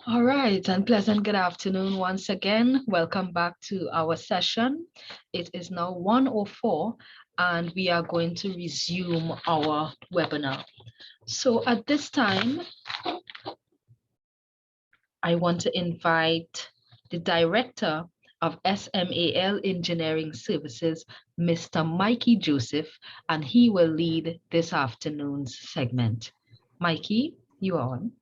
All right, and pleasant good afternoon once again. Welcome back to our session. It is now 1:04 and we are going to resume our webinar. So at this time, I want to invite the Director of SMAL Engineering Services, Mr. Mikey Joseph, and he will lead this afternoon's segment. Mikey, you are on.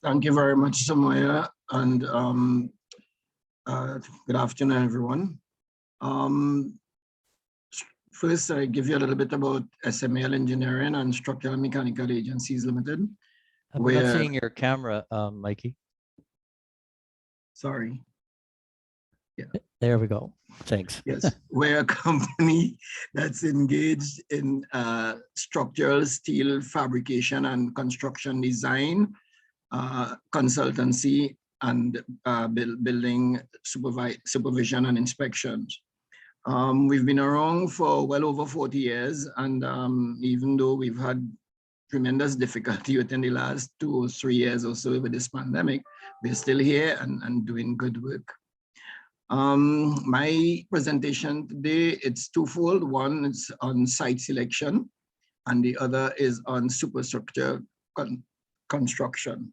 Thank you very much, Samaya, and good afternoon, everyone. First, I give you a little bit about SMAL Engineering and Structural Mechanical Agencies Limited. I'm not seeing your camera, Mikey. Sorry. Yeah. There we go. Thanks. Yes, we're a company that's engaged in structural steel fabrication and construction design, consultancy, and building supervision and inspections. We've been around for well over 40 years, and even though we've had tremendous difficulty within the last 2 or 3 years or so with this pandemic, we're still here and doing good work. My presentation today, it's twofold. One is on site selection, and the other is on superstructure construction,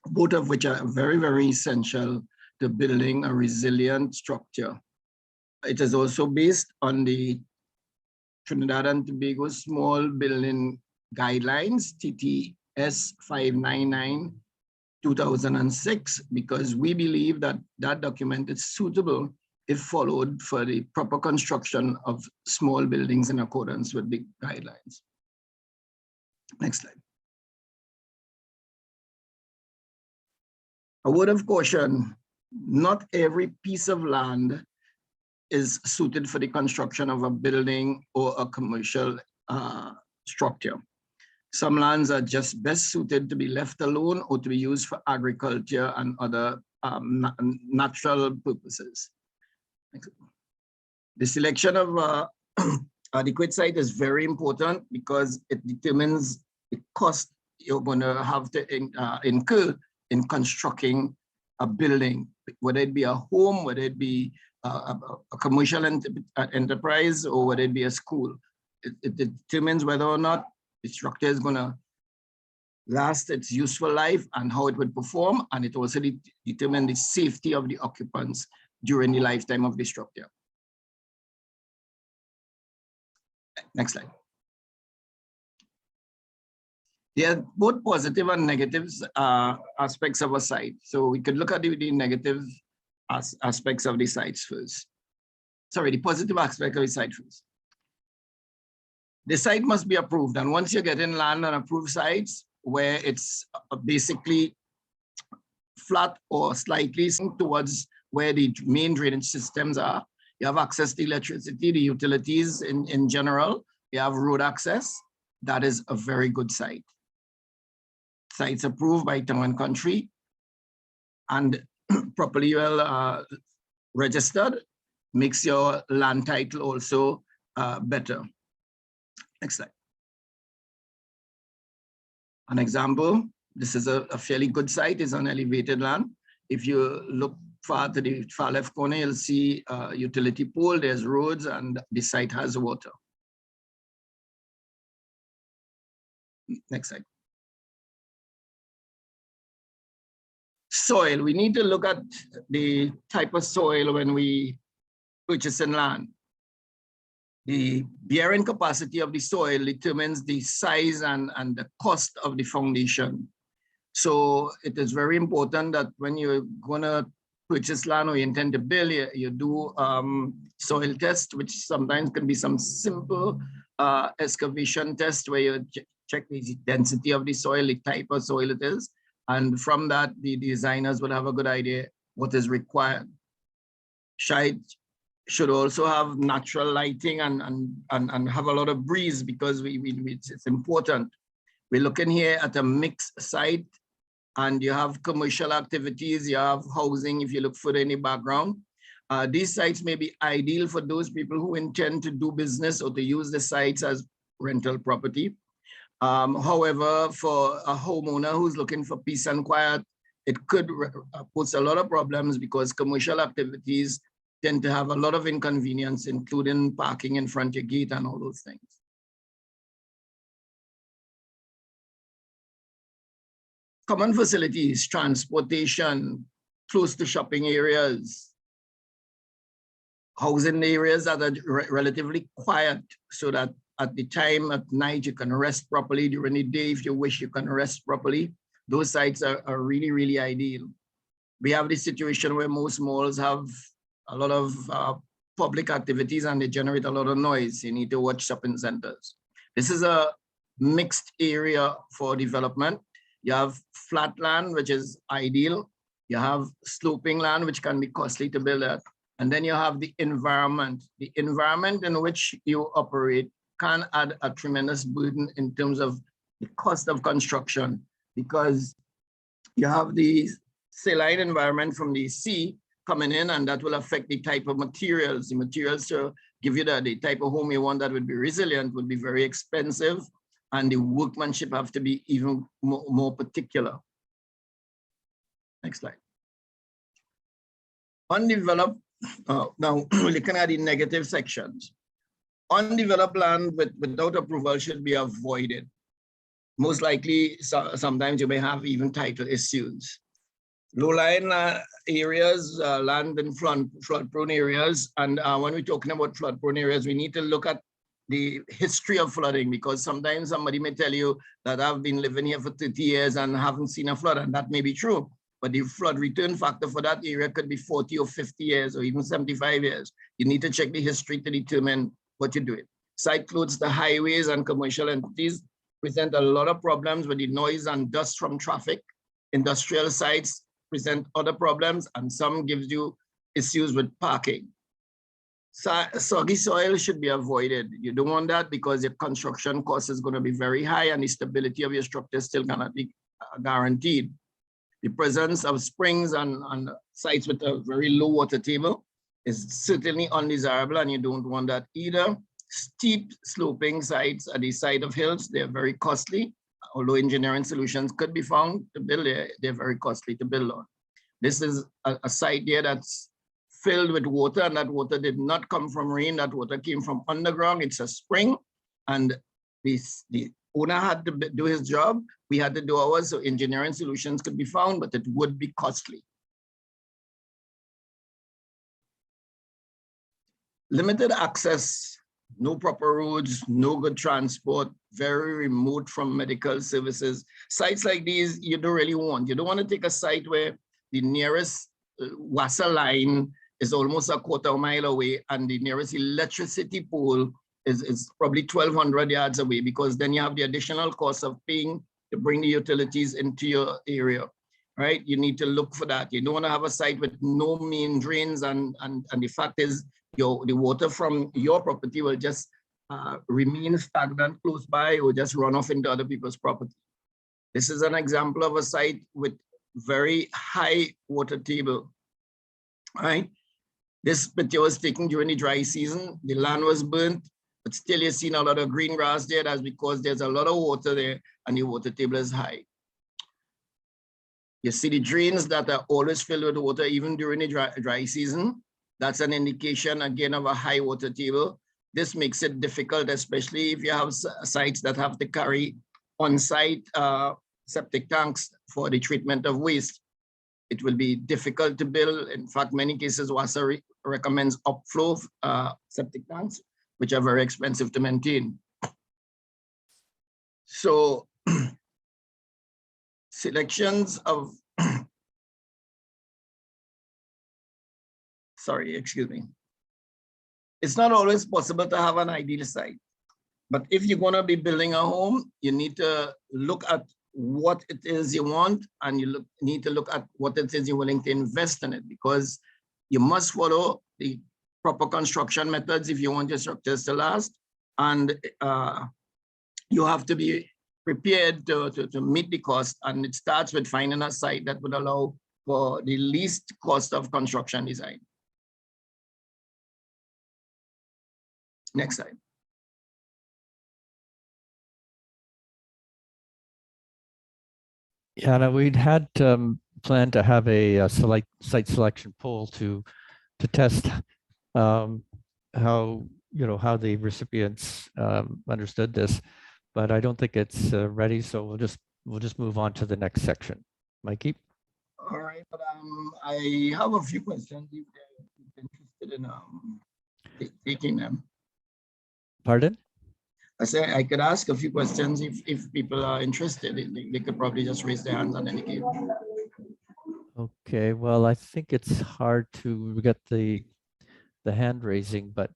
both of which are very, very essential to building a resilient structure. It is also based on the Trinidad and Tobago Small Building Guidelines, TTS 599, 2006, because we believe that that document is suitable if followed for the proper construction of small buildings in accordance with the guidelines. Next slide. A word of caution, not every piece of land is suited for the construction of a building or a commercial structure. Some lands are just best suited to be left alone or to be used for agriculture and other natural purposes. The selection of adequate site is very important because it determines the cost you're going to have to incur in constructing a building, whether it be a home, whether it be a commercial enterprise, or whether it be a school. It determines whether or not the structure is going to last its useful life and how it would perform, and it also determines the safety of the occupants during the lifetime of the structure. Next slide. There are both positive and negative aspects of a site. So we could look at the negative aspects of the sites first. Sorry, the positive aspect of the site first. The site must be approved. And once you get in land on approved sites where it's basically flat or slightly towards where the main drainage systems are, you have access to electricity, the utilities in general, you have road access, that is a very good site. Sites approved by Town and Country and properly well registered makes your land title also better. Next slide. An example, this is a fairly good site, is on elevated land. If you look far to the far left corner, you'll see a utility pole, there's roads, and the site has water. Next slide. Soil, we need to look at the type of soil when we purchase land. The bearing capacity of the soil determines the size and the cost of the foundation. So it is very important that when you're gonna purchase land or you intend to build, you do soil test, which sometimes can be some simple excavation test where you check the density of the soil, the type of soil it is. And from that, the designers will have a good idea what is required. Site should also have natural lighting and have a lot of breeze because it's important. We're looking here at a mixed site and you have commercial activities, you have housing if you look further in the background. These sites may be ideal for those people who intend to do business or to use the sites as rental property. However, for a homeowner who's looking for peace and quiet, it could pose a lot of problems because commercial activities tend to have a lot of inconvenience, including parking in front of your gate and all those things. Common facilities, transportation, close to shopping areas, housing areas that are relatively quiet so that at the time at night you can rest properly. During the day, if you wish, you can rest properly. Those sites are really, really ideal. We have this situation where most malls have a lot of public activities and they generate a lot of noise. You need to watch shopping centers. This is a mixed area for development. You have flat land, which is ideal. You have sloping land, which can be costly to build at. And then you have the environment. The environment in which you operate can add a tremendous burden in terms of the cost of construction, because you have the saline environment from the sea coming in, and that will affect the type of materials. The materials to give you the type of home you want that would be resilient would be very expensive, and the workmanship have to be even more particular. Next slide. Undeveloped, now we're looking at the negative sections. Undeveloped land without approval should be avoided. Most likely, sometimes you may have even title issues. Low-lying areas, land in flood-prone areas, and when we're talking about flood-prone areas, we need to look at the history of flooding, because sometimes somebody may tell you that I've been living here for 30 years and haven't seen a flood, and that may be true, but the flood return factor for that area could be 40 or 50 years or even 75 years. You need to check the history to determine what you're doing. Site close to highways and commercial entities present a lot of problems with the noise and dust from traffic. Industrial sites present other problems, and some gives you issues with parking. Soggy soil should be avoided. You don't want that because your construction cost is going to be very high and the stability of your structure still cannot be guaranteed. The presence of springs and sites with a very low water table is certainly undesirable, and you don't want that either. Steep sloping sites at the side of hills, they're very costly. Although engineering solutions could be found to build, they're very costly to build on. This is a site here that's filled with water, and that water did not come from rain. That water came from underground. It's a spring, and the owner had to do his job. We had to do ours, so engineering solutions could be found, but it would be costly. Limited access, no proper roads, no good transport, very remote from medical services. Sites like these, you don't really want. You don't want to take a site where the nearest water line is almost a quarter mile away and the nearest electricity pole is probably 1,200 yards away, because then you have the additional cost of paying to bring the utilities into your area, right? You need to look for that. You don't want to have a site with no main drains, and the fact is the water from your property will just remain stagnant close by or just run off into other people's property. This is an example of a site with very high water table, right? This picture was taken during the dry season. The land was burnt, but still you're seeing a lot of green grass there. That's because there's a lot of water there and the water table is high. You see the drains that are always filled with water even during the dry season. That's an indication again of a high water table. This makes it difficult, especially if you have sites that have to carry on-site septic tanks for the treatment of waste. It will be difficult to build. In fact, many cases, WASA recommends upflow septic tanks, which are very expensive to maintain. So selections of, sorry, excuse me. It's not always possible to have an ideal site, but if you're gonna be building a home, you need to look at what it is you want, and you need to look at what it is you're willing to invest in it, because you must follow the proper construction methods if you want your structures to last, and you have to be prepared to meet the cost, and it starts with finding a site that would allow for the least cost of construction design. Next slide. Yeah, no, we'd had plan to have a site selection poll to test how how the recipients understood this, but I don't think it's ready. So we'll just move on to the next section. Mikey. All right, but I have a few questions if they're interested in taking them. Pardon? I say I could ask a few questions if people are interested. They could probably just raise their hands and indicate. Okay, well, I think it's hard to get the hand raising, but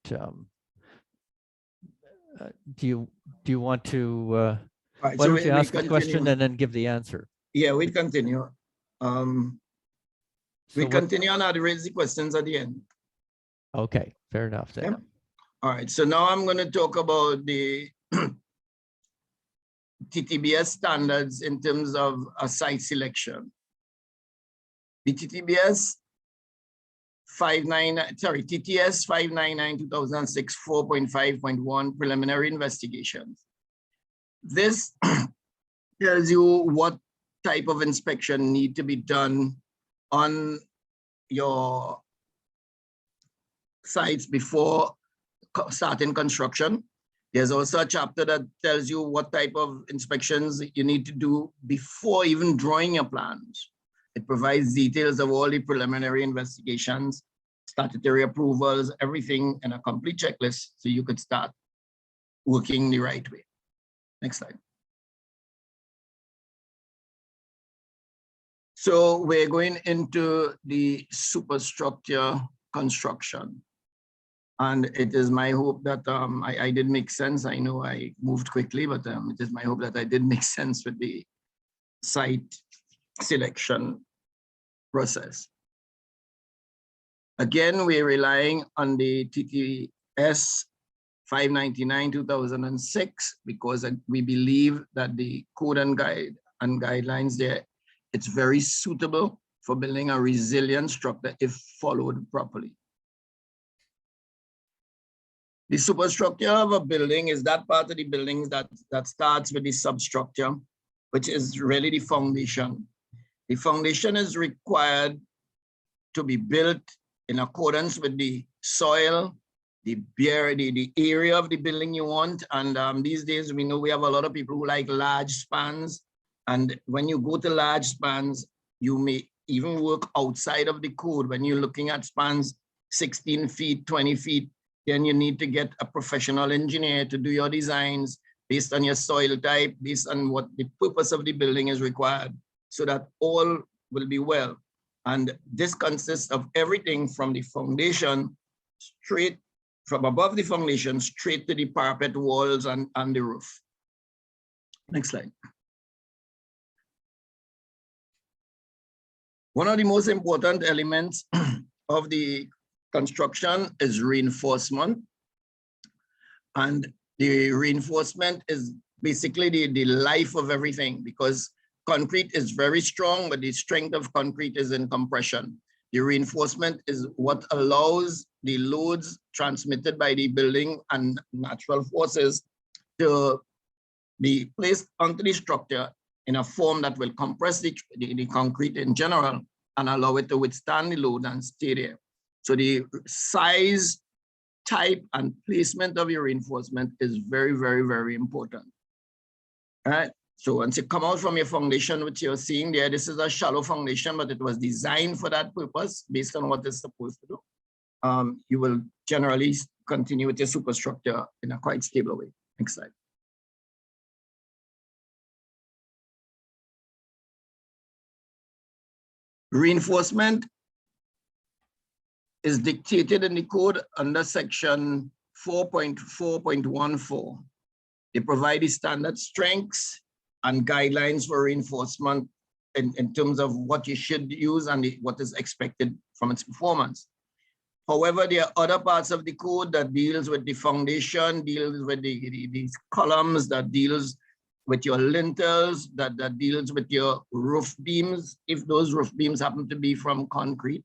do you want to All right, why so don't you we ask a question continue. and then give the answer? Yeah, we continue. We So continue on how to raise the questions at the end. okay, fair enough then. Yeah. All right, so now I'm going to talk about the TTBS standards in terms of a site selection. The TTBS TTS 599/2006 4.5.1 preliminary investigations. This tells you what type of inspection need to be done on your sites before starting construction. There's also a chapter that tells you what type of inspections you need to do before even drawing your plans. It provides details of all the preliminary investigations, statutory approvals, everything in a complete checklist so you could start working the right way. Next slide. So we're going into the superstructure construction. And it is my hope that I did make sense. I know I moved quickly, but it is my hope that I did make sense with the site selection process. Again, we're relying on the TTS 599/2006 because we believe that the code and guidelines there, it's very suitable for building a resilient structure if followed properly. The superstructure of a building is that part of the building that starts with the substructure, which is really the foundation. The foundation is required to be built in accordance with the soil, the area of the building you want. And these days, we know we have a lot of people who like large spans. And when you go to large spans, you may even work outside of the code. When you're looking at spans 16 feet, 20 feet, then you need to get a professional engineer to do your designs based on your soil type, based on what the purpose of the building is required, so that all will be well. And this consists of everything from the foundation, straight from above the foundation, straight to the parapet walls and the roof. Next slide. One of the most important elements of the construction is reinforcement. And the reinforcement is basically the life of everything, because concrete is very strong, but the strength of concrete is in compression. The reinforcement is what allows the loads transmitted by the building and natural forces to be placed onto the structure in a form that will compress the concrete in general and allow it to withstand the load and stay there. So the size, type, and placement of your reinforcement is very, very, very important. All right. So once you come out from your foundation, which you're seeing there, this is a shallow foundation, but it was designed for that purpose based on what it's supposed to do. You will generally continue with your superstructure in a quite stable way. Next slide. Reinforcement is dictated in the code under section 4.4.14. They provide the standard strengths and guidelines for reinforcement in terms of what you should use and what is expected from its performance. However, there are other parts of the code that deals with the foundation, deals with the columns, that deals with your lintels, that deals with your roof beams, if those roof beams happen to be from concrete.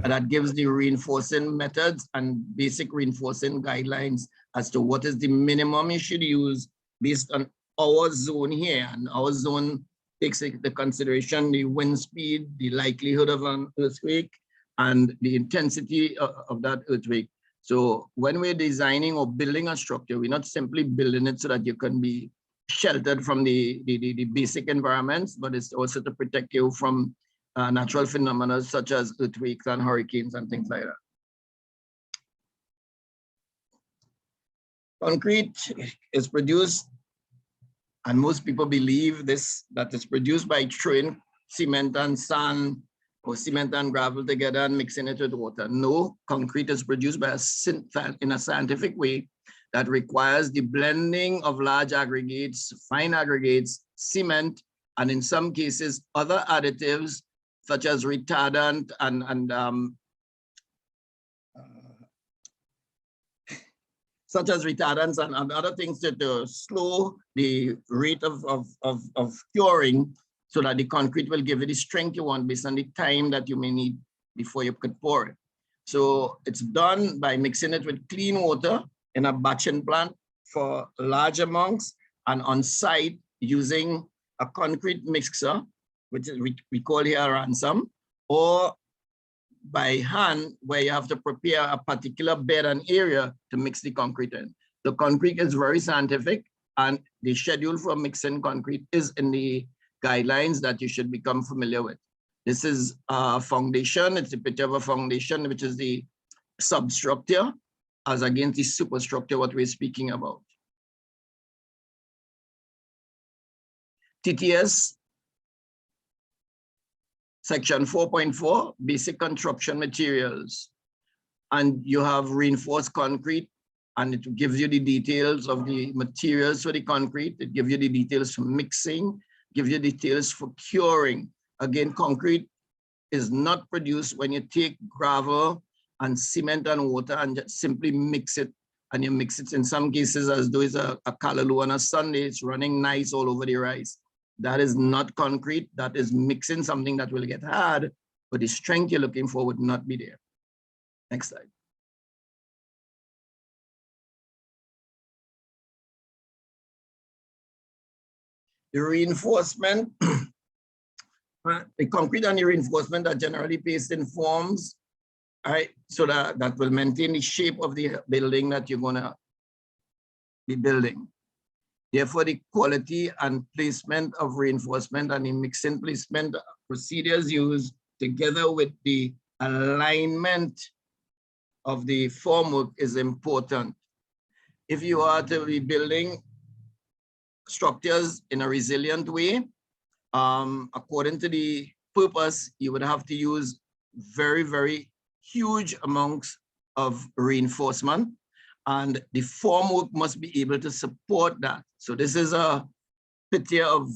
And that gives the reinforcing methods and basic reinforcing guidelines as to what is the minimum you should use based on our zone here. And our zone takes into consideration the wind speed, the likelihood of an earthquake, and the intensity of that earthquake. So when we're designing or building a structure, we're not simply building it so that you can be sheltered from the basic environments, but it's also to protect you from natural phenomena such as earthquakes and hurricanes and things like that. Concrete is produced, and most people believe this, that it's produced by throwing cement and sand or cement and gravel together and mixing it with water. No, concrete is produced by in a scientific way that requires the blending of large aggregates, fine aggregates, cement, and in some cases, other additives such as retardant and such as retardants and other things to slow the rate of curing so that the concrete will give you the strength you want based on the time that you may need before you could pour it. So it's done by mixing it with clean water in a batching plant for large amounts and on site using a concrete mixer, which is, we call here a ransom, or by hand where you have to prepare a particular bed and area to mix the concrete in. The concrete is very scientific and the schedule for mixing concrete is in the guidelines that you should become familiar with. This is a foundation, it's a picture of a foundation, which is the substructure as against the superstructure, what we're speaking about. TTS Section 4.4, basic construction materials. And you have reinforced concrete, and it gives you the details of the materials for the concrete. It gives you the details for mixing, gives you details for curing. Again, concrete is not produced when you take gravel and cement and water and just simply mix it. And you mix it in some cases as though it's a callaloo on a Sunday, it's running nice all over the rice. That is not concrete. That is mixing something that will get hard, but the strength you're looking for would not be there. Next slide. The reinforcement, the concrete and the reinforcement are generally placed in forms, all right, so that will maintain the shape of the building that you're gonna be building. Therefore, the quality and placement of reinforcement and the mixing placement procedures used together with the alignment of the formwork is important. If you are to be building structures in a resilient way, according to the purpose, you would have to use very, very huge amounts of reinforcement, and the formwork must be able to support that. So this is a picture of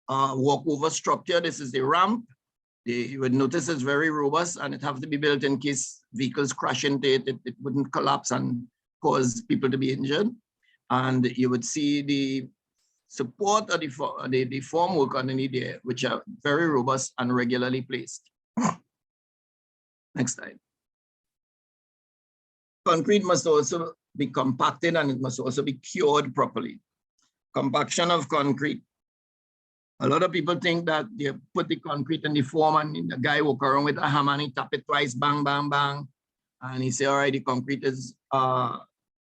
walkover structure. This is the ramp. You would notice it's very robust and it have to be built in case vehicles crash into it. It wouldn't collapse and cause people to be injured. And you would see the support of the formwork underneath there, which are very robust and regularly placed. Next slide. Concrete must also be compacted and it must also be cured properly. Compaction of concrete. A lot of people think that they put the concrete in the form and the guy walk around with a hammer and he tap it twice, bang, bang, bang. And he say, all right, the concrete is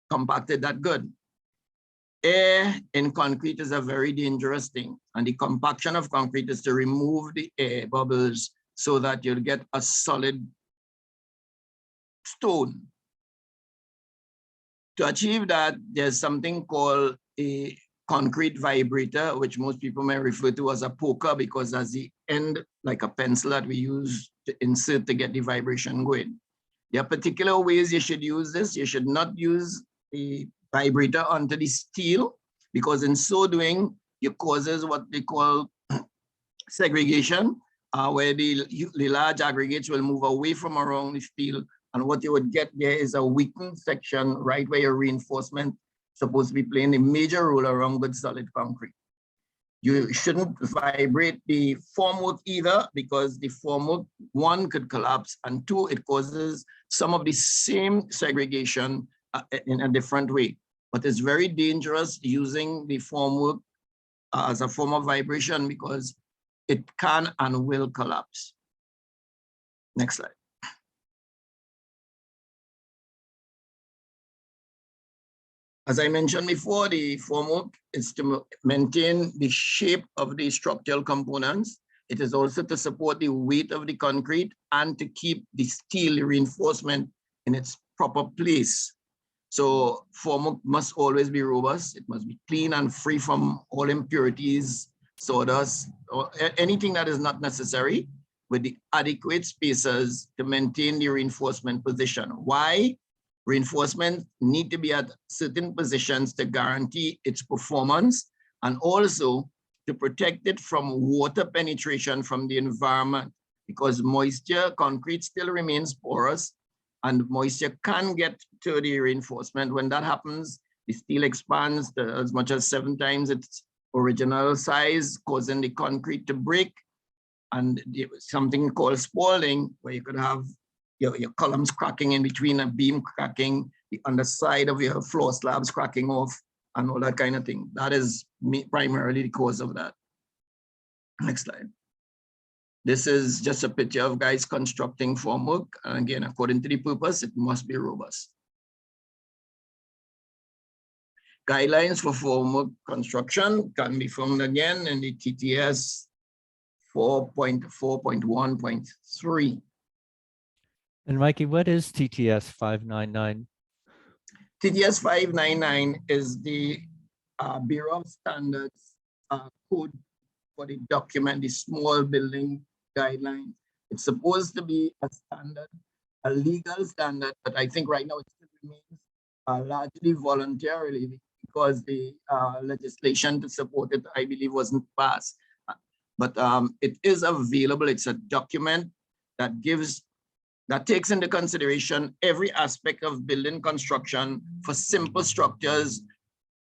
compacted that good. Air in concrete is a very dangerous thing. And the compaction of concrete is to remove the air bubbles so that you'll get a solid stone. To achieve that, there's something called a concrete vibrator, which most people may refer to as a poker because that's the end, like a pencil that we use to insert to get the vibration going. There are particular ways you should use this. You should not use the vibrator onto the steel because in so doing, you causes what they call segregation, where the large aggregates will move away from around the steel. And what you would get there is a weakened section right where your reinforcement is supposed to be playing a major role around good solid concrete. You shouldn't vibrate the formwork either because the formwork, one, could collapse, and two, it causes some of the same segregation in a different way. But it's very dangerous using the formwork as a form of vibration because it can and will collapse. Next slide. As I mentioned before, the formwork is to maintain the shape of the structural components. It is also to support the weight of the concrete and to keep the steel reinforcement in its proper place. So formwork must always be robust. It must be clean and free from all impurities, sawdust, or anything that is not necessary, with the adequate spaces to maintain the reinforcement position. Why? Reinforcement need to be at certain positions to guarantee its performance and also to protect it from water penetration from the environment, because moisture, concrete still remains porous and moisture can get to the reinforcement. When that happens, the steel expands to as much as 7 times its original size, causing the concrete to break. And something called spalling, where you could have your columns cracking in between, a beam cracking, the underside of your floor slabs cracking off, and all that kind of thing. That is primarily the cause of that. Next slide. This is just a picture of guys constructing formwork. And again, according to the purpose, it must be robust. Guidelines for formwork construction can be found again in the TTS 4.4.1.3. And Mikey, what is TTS 599? TTS 599 is the Bureau of Standards code for the document, the small building guidelines. It's supposed to be a standard, a legal standard, but I think right now it still remains largely voluntarily because the legislation to support it, I believe, wasn't passed. But it is available. It's a document that takes into consideration every aspect of building construction for simple structures,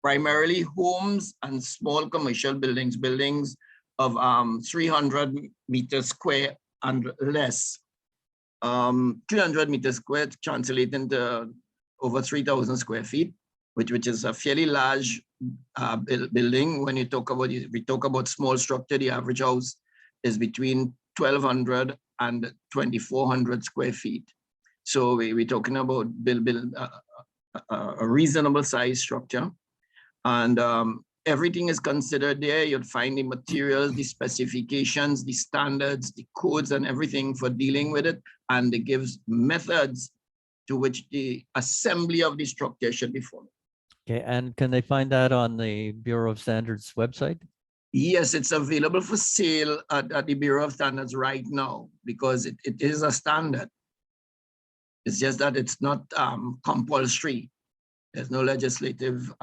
primarily homes and small commercial buildings, buildings of 300 meters square and less. 300 meters square translate into over 3,000 square feet, which is a fairly large building. When we talk about small structure, the average house is between 1,200 and 2,400 square feet. So we're talking about a reasonable size structure. And everything is considered there. You'll find the materials, the specifications, the standards, the codes, and everything for dealing with it. And it gives methods to which the assembly of the structure should be followed. Okay, and can they find that on the Bureau of Standards website? Yes, it's available for sale at the Bureau of Standards right now because it is a standard. It's just that it's not compulsory. There's no legislative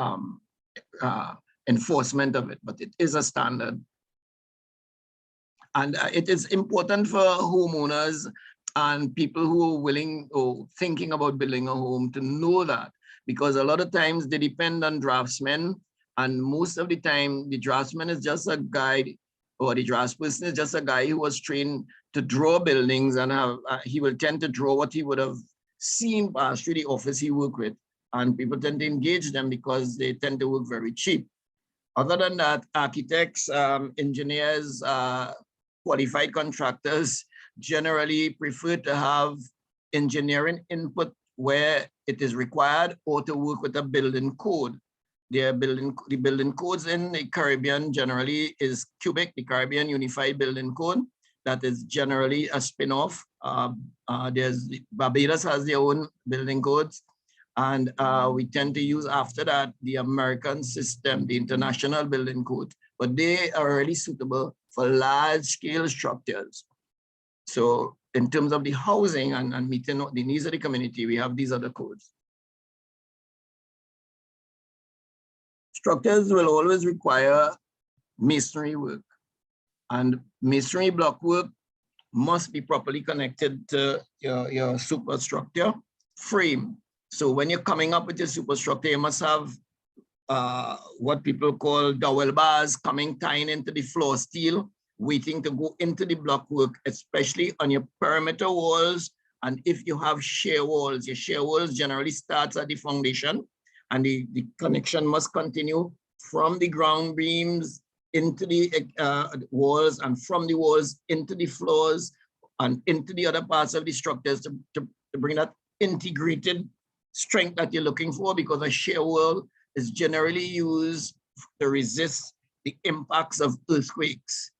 enforcement of it, but it is a standard. And it is important for homeowners and people who are willing or thinking about building a home to know that, because a lot of times they depend on draftsmen, and most of the time the draftsman is just a guide, or the draftsperson is just a guy who was trained to draw buildings, and he will tend to draw what he would have seen pass through the office he worked with, and people tend to engage them because they tend to work very cheap. Other than that, architects, engineers, qualified contractors generally prefer to have engineering input where it is required, or to work with a building code. The building codes in the Caribbean generally is CUBIC, the Caribbean Unified Building Code. That is generally a spin-off. Barbados has their own building codes. And we tend to use after that the American system, the International Building Code, but they are really suitable for large scale structures. So in terms of the housing and meeting the needs of the community, we have these other codes. Structures will always require masonry work, and masonry block work must be properly connected to your superstructure frame. So when you're coming up with your superstructure, you must have what people call dowel bars tying into the floor steel, waiting to go into the block work, especially on your perimeter walls. And if you have shear walls, your shear walls generally starts at the foundation, and the connection must continue from the ground beams into the walls, and from the walls into the floors and into the other parts of the structures to bring that integrated strength that you're looking for, because a shear wall is generally used to resist the impacts of earthquakes,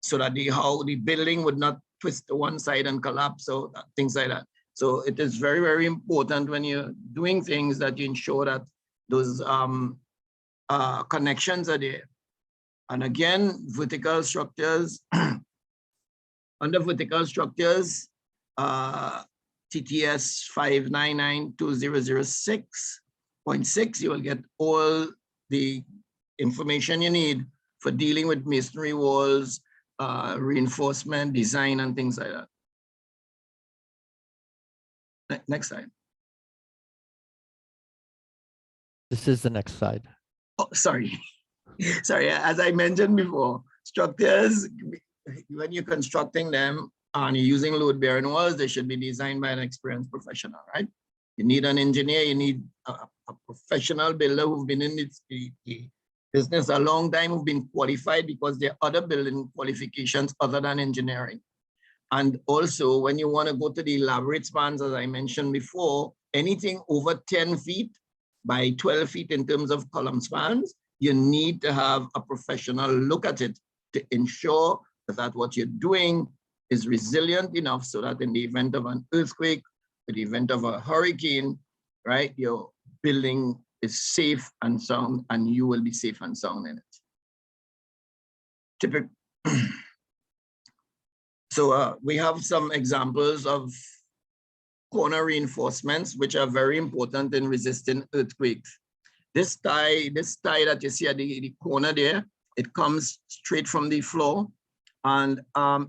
so that how the building would not twist to one side and collapse, or things like that. So it is very, very important when you're doing things that you ensure that those connections are there. And again, vertical structures, under vertical structures, TTS 5992006.6, you will get all the information you need for dealing with masonry walls, reinforcement, design, and things like that. Next slide. This is the next slide. Oh, sorry. Sorry, as I mentioned before, structures, when you're constructing them and you're using load-bearing walls, they should be designed by an experienced professional, right? You need an engineer, you need a professional builder who've been in the business a long time, who've been qualified, because there are other building qualifications other than engineering. And also, when you want to go to the elaborate spans, as I mentioned before, anything over 10 feet by 12 feet in terms of column spans, you need to have a professional look at it to ensure that what you're doing is resilient enough so that in the event of an earthquake, in the event of a hurricane, right, your building is safe and sound, and you will be safe and sound in it. Typical. So we have some examples of corner reinforcements, which are very important in resisting earthquakes. This tie that you see at the corner there, it comes straight from the floor, and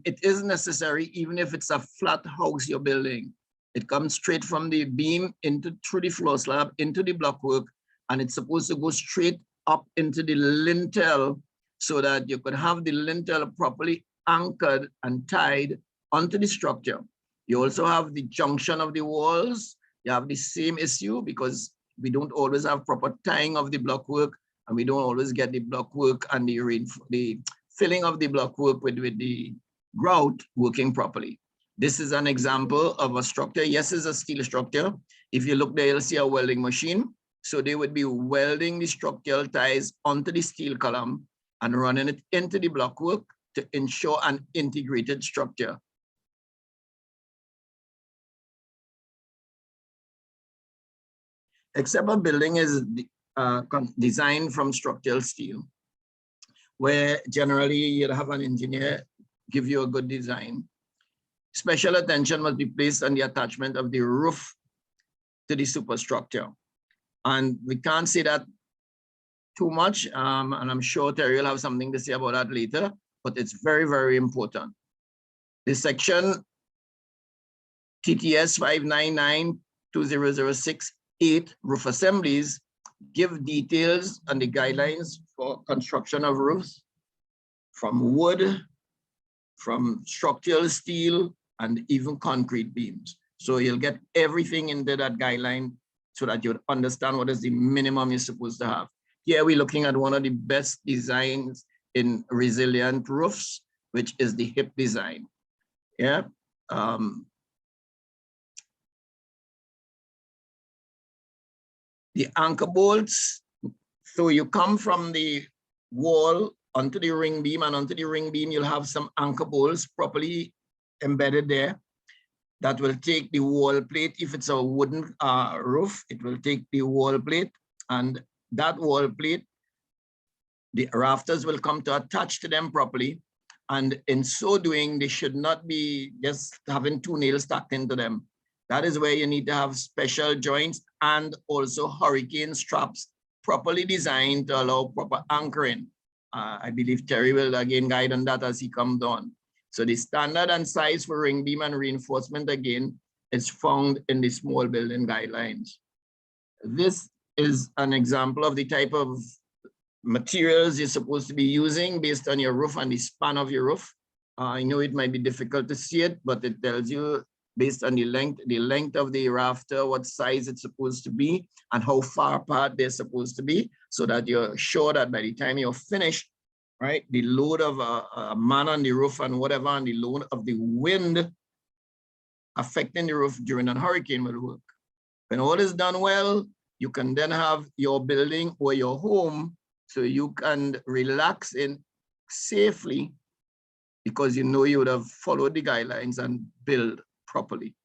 it is necessary even if it's a flat house you're building. It comes straight from the beam through the floor slab into the blockwork, and it's supposed to go straight up into the lintel so that you could have the lintel properly anchored and tied onto the structure. You also have the junction of the walls. You have the same issue because we don't always have proper tying of the blockwork, and we don't always get the blockwork and the filling of the blockwork with the grout working properly. This is an example of a structure. Yes, it's a steel structure. If you look there, you'll see a welding machine. So they would be welding the structural ties onto the steel column and running it into the blockwork to ensure an integrated structure. Except a building is designed from structural steel, where generally you'll have an engineer give you a good design. Special attention must be placed on the attachment of the roof to the superstructure. And we can't say that too much, and I'm sure Terry will have something to say about that later, but it's very, very important. This section, TTS 5992006-8, roof assemblies, give details on the guidelines for construction of roofs from wood, from structural steel, and even concrete beams. So you'll get everything into that guideline so that you'll understand what is the minimum you're supposed to have. Here we're looking at one of the best designs in resilient roofs, which is the hip design. Yeah. The anchor bolts, so you come from the wall onto the ring beam, and onto the ring beam you'll have some anchor bolts properly embedded there that will take the wall plate. If it's a wooden roof, it will take the wall plate, and that wall plate, the rafters will come to attach to them properly. And in so doing, they should not be just having two nails stuck into them. That is where you need to have special joints and also hurricane straps properly designed to allow proper anchoring. I believe Terry will again guide on that as he comes on. So the standard and size for ring beam and reinforcement again is found in the small building guidelines. This is an example of the type of materials you're supposed to be using based on your roof and the span of your roof. I know it might be difficult to see it, but it tells you based on the length of the rafter, what size it's supposed to be, and how far apart they're supposed to be, so that you're sure that by the time you're finished, right? The load of a man on the roof and whatever, and the load of the wind affecting the roof during a hurricane will work. When all is done well, you can then have your building or your home so you can relax in safely because you know you would have followed the guidelines and build properly.